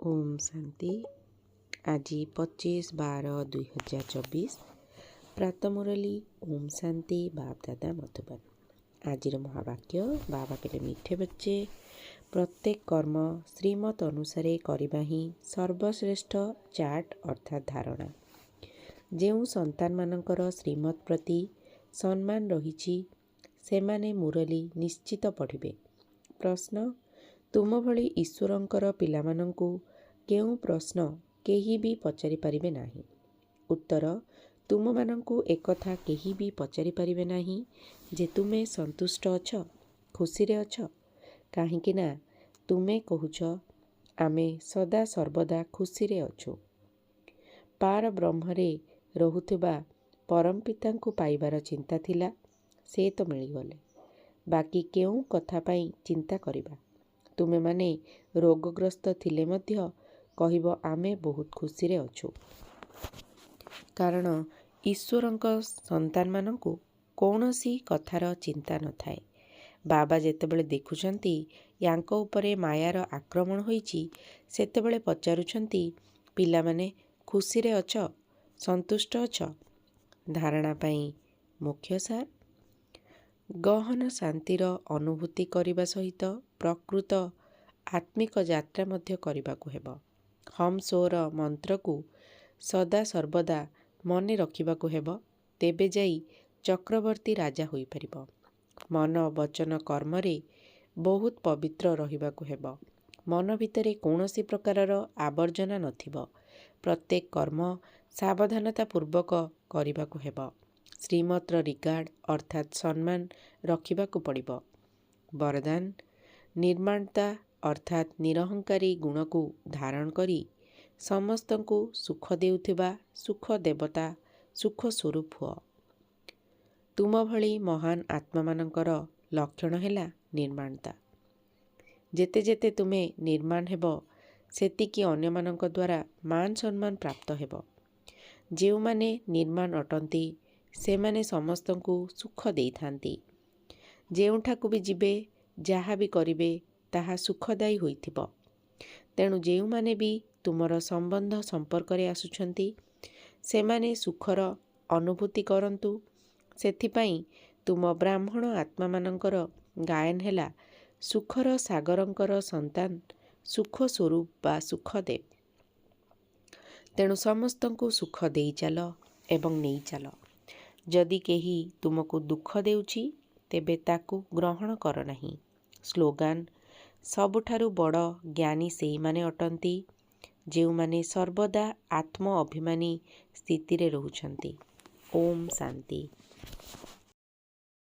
ओम शांति। आज 25/12/2024 प्रातः मुरली। ओम शांति। बाप दादा मधुबन। आज महावाक्य बाबा कहले, मीठे बच्चे, प्रत्येक कर्म श्रीमत अनुसारे करवा ही सर्वश्रेष्ठ चार्ट अर्थात धारणा। जो संतान मानकर श्रीमत प्रति सम्मान रही सेमाने मुरली निश्चित पढ़िबे। प्रश्न, तुम भली ईश्वरंकर पिलामानंकु केउं प्रश्न केही भी पचारि पारिबे नाही। उत्तर, तुम मानंकु एकथा केही भी पचारि पारिबे नाही जे तुमे संतुष्ट अछ, खुशी रे अछ। काहेकि ना तुमे कहुछ आमे सदा सर्वदा खुशी रे अछु। पार ब्रह्मरे रहुथिबा परम पितांकु पाइबार चिंता थिला, से तो मिलिगले। बाकी केउं कथा पाई चिंता करिबा। तुमे माने रोगग्रस्त थिले मध्य कहिब आमे बहुत खुशी रे अछु। कारण ईश्वरंक संतान मानंकु कौनसी कथार चिंता न थाए। बाबा जेतेबेले देखुछंती यांको उपरे मायार आक्रमण होईची, सेतेबेले पचारुछंती, पिला माने खुशी रे अछ, संतुष्ट अछ। धारणा पाई मुख्य सार, गहन शांतिर अनुभूति करिबा सहित प्रकृत आत्मिक यात्रा मध्य करिबाकु हेब। हम सोर मंत्र को सदा सर्वदा मने रखिबाकु हेब, तेबे जाई चक्रवर्ती राजा होई परिबो। मन वचन कर्म रे बहुत पवित्र रहिबाकु हेब। मन भितरे कौनसी प्रकारर आवर्जना नथिबो। प्रत्येक कर्म सावधानता पूर्वक करिबाकु हेब। श्रीमत्र रिगार्ड अर्थात सम्मान रखिबाकु पड़िबो। वरदान, निर्माणता अर्थात निरहंकारी गुण को धारण करी समस्तंकु सुख देउथिबा सुख देवता सुख स्वरूप हुआ। तुम भली महान आत्मा मानकर लक्षण हेला निर्माणता। जेते जेते तुमे निर्माण हेब, सेतिकी अन्य मानक द्वारा मान सम्मान प्राप्त हेब। जेउ माने निर्माण अटंती से माने समस्तंकु सुख देइथांती। जेउठाकु भी जिबे, जहा भी करिबे ताहा सुखदायी होइथिबो। तेणु जेउ माने भी तुमर संबंध संपर्क रे आसुछंती, से माने सुखर अनुभूति करंतु। सेथिपाई तुम ब्राह्मण आत्मा मानकर गायन हेला, सुखर सागरंकर संतान सुख स्वरूप बा सुखदेव। तेणु समस्तंकु सुख देई चाल एवं नेई चाल। जदि केही तुमको दुख देउची, तेबे ताकु ग्रहण कर नाही। स्लोगान, सबुठारु बड़ ज्ञानी सेही माने अटंती जेउ माने सर्वदा आत्म अभिमानी स्थिति रे रहुछंती। ओम शांति।